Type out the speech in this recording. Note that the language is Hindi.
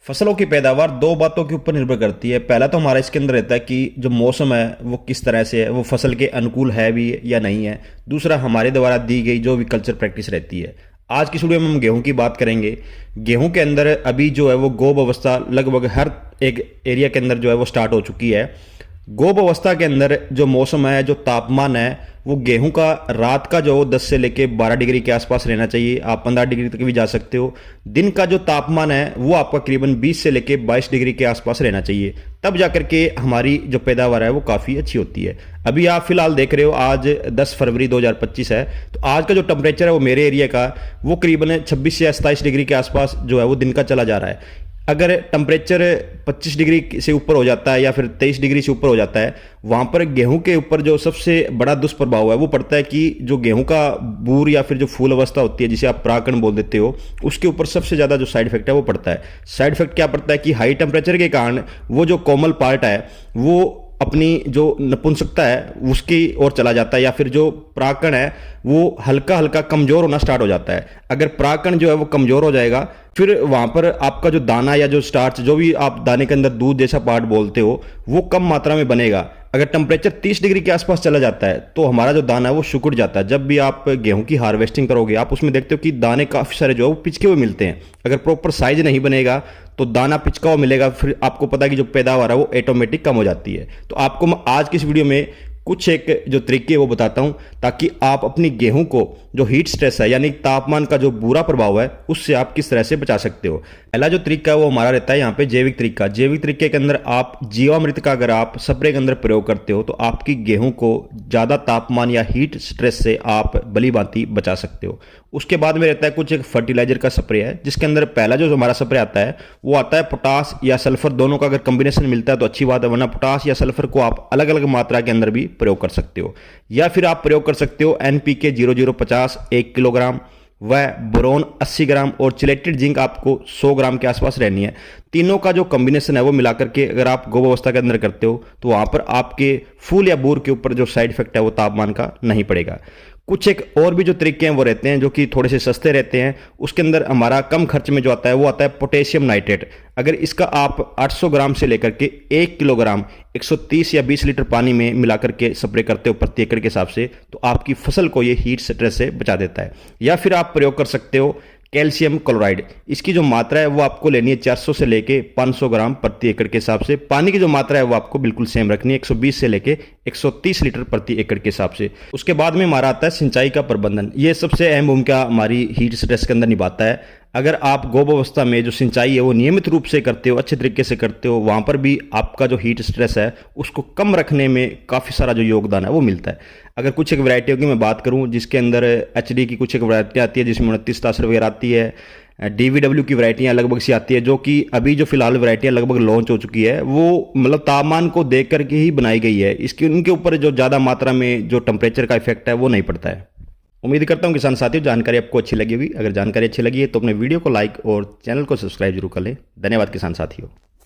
फसलों की पैदावार दो बातों के ऊपर निर्भर करती है। पहला तो हमारा इसके अंदर रहता है कि जो मौसम है वो किस तरह से है, वो फसल के अनुकूल है भी या नहीं है। दूसरा हमारे द्वारा दी गई जो भी कल्चर प्रैक्टिस रहती है। आज की वीडियो में हम गेहूं की बात करेंगे। गेहूं के अंदर अभी जो है वो गोब अवस्था लगभग हर एक एरिया के अंदर जो है वो स्टार्ट हो चुकी है। गोब अवस्था के अंदर जो मौसम है, जो तापमान है, वो गेहूं का रात का जो 10 से लेके 12 डिग्री के आसपास रहना चाहिए। आप 15 डिग्री तक भी जा सकते हो। दिन का जो तापमान है वो आपका करीबन 20 से लेके 22 डिग्री के आसपास रहना चाहिए। तब जाकर के हमारी जो पैदावार है वो काफ़ी अच्छी होती है। अभी आप फिलहाल देख रहे हो आज 10 फरवरी 2025 है, तो आज का जो टेम्परेचर है वो मेरे एरिया का वो करीबन 26 से 27 डिग्री के आसपास जो है वो दिन का चला जा रहा है। अगर टेम्परेचर 25 डिग्री से ऊपर हो जाता है या फिर 23 डिग्री से ऊपर हो जाता है, वहाँ पर गेहूं के ऊपर जो सबसे बड़ा दुष्प्रभाव है वो पड़ता है कि जो गेहूं का बूर या फिर जो फूल अवस्था होती है जिसे आप परागकण बोल देते हो, उसके ऊपर सबसे ज़्यादा जो साइड इफेक्ट है वो पड़ता है। साइड इफेक्ट क्या पड़ता है कि हाई टेम्परेचर के कारण वो जो कोमल पार्ट है वो अपनी जो नपुंसकता है उसकी ओर चला जाता है, या फिर जो परागकण है वो हल्का हल्का कमजोर होना स्टार्ट हो जाता है। अगर परागकण जो है वो कमजोर हो जाएगा, फिर वहां पर आपका जो दाना या जो स्टार्च, जो भी आप दाने के अंदर दूध जैसा पार्ट बोलते हो, वो कम मात्रा में बनेगा। अगर टेम्परेचर 30 डिग्री के आसपास चला जाता है तो हमारा जो दाना है वो सिकुड़ जाता है। जब भी आप गेहूं की हार्वेस्टिंग करोगे आप उसमें देखते हो कि दाने काफ़ी सारे जो है वो पिचके हुए मिलते हैं। अगर प्रॉपर साइज नहीं बनेगा तो दाना पिचका हुआ मिलेगा, फिर आपको पता है कि जो पैदावार है वो ऑटोमेटिक कम हो जाती है। तो आपको मैं आज की इस वीडियो में कुछ एक जो तरीके वो बताता हूं ताकि आप अपनी गेहूं को जो हीट स्ट्रेस है यानी तापमान का जो बुरा प्रभाव है उससे आप किस तरह से बचा सकते हो। पहला जो तरीका है वो हमारा रहता है यहाँ पे जैविक तरीका। जैविक तरीके के अंदर आप जीवामृत का अगर आप स्प्रे के अंदर प्रयोग करते हो तो आपकी गेहूं को ज़्यादा तापमान या हीट स्ट्रेस से आप भली भांति बचा सकते हो। उसके बाद में रहता है कुछ एक फर्टिलाइजर का स्प्रे है, जिसके अंदर पहला जो हमारा स्प्रे आता है वो आता है पोटास या सल्फर, दोनों का अगर कॉम्बिनेशन मिलता है तो अच्छी बात है, वरना पोटास या सल्फर को आप अलग अलग मात्रा के अंदर भी प्रयोग कर सकते हो। या फिर आप प्रयोग कर सकते हो NPK 0050 1 किलोग्राम, वह बोरोन 80 ग्राम और चिलेटेड जिंक आपको 100 ग्राम के आसपास रहनी है। तीनों का जो कॉम्बिनेशन है वो मिलाकर के अगर आप गोब अवस्था के अंदर करते हो तो वहां पर आपके फूल या बूर के ऊपर जो साइड इफेक्ट है वो तापमान का नहीं पड़ेगा। कुछ एक और भी जो तरीके हैं वो रहते हैं जो कि थोड़े से सस्ते रहते हैं। उसके अंदर हमारा कम खर्च में जो आता है वो आता है पोटेशियम नाइट्रेट। अगर इसका आप 800 ग्राम से लेकर के 1 किलोग्राम 130 या 20 लीटर पानी में मिलाकर के स्प्रे करते हो प्रति एकड़ के हिसाब से, तो आपकी फसल को ये हीट स्ट्रेस से बचा देता है। या फिर आप प्रयोग कर सकते हो कैल्शियम क्लोराइड। इसकी जो मात्रा है वो आपको लेनी है 400 से लेके 500 ग्राम प्रति एकड़ के हिसाब से। पानी की जो मात्रा है वो आपको बिल्कुल सेम रखनी है, 120 से लेके 130 लीटर प्रति एकड़ के हिसाब से। उसके बाद में हमारा आता है सिंचाई का प्रबंधन। ये सबसे अहम भूमिका हमारी हीट स्ट्रेस के अंदर निभाता है। अगर आप गोब अवस्था में जो सिंचाई है वो नियमित रूप से करते हो, अच्छे तरीके से करते हो, वहाँ पर भी आपका जो हीट स्ट्रेस है उसको कम रखने में काफ़ी सारा जो योगदान है वो मिलता है। अगर कुछ एक वैरायटियों की मैं बात करूँ जिसके अंदर HD की कुछ एक वैरायटी आती है जिसमें 29 तासर वगैरह आती है, DVW की वैरायटियाँ लगभग सी आती है, जो कि अभी जो फिलहाल वैरायटियाँ लगभग लॉन्च हो चुकी है वो मतलब तापमान को देख करके ही बनाई गई है। इसकी उनके ऊपर जो ज़्यादा मात्रा में जो टेम्परेचर का इफेक्ट है वो नहीं पड़ता है। उम्मीद करता हूं किसान साथियों जानकारी आपको अच्छी लगी होगी। अगर जानकारी अच्छी लगी है तो अपने वीडियो को लाइक और चैनल को सब्सक्राइब जरूर कर लें। धन्यवाद किसान साथियों।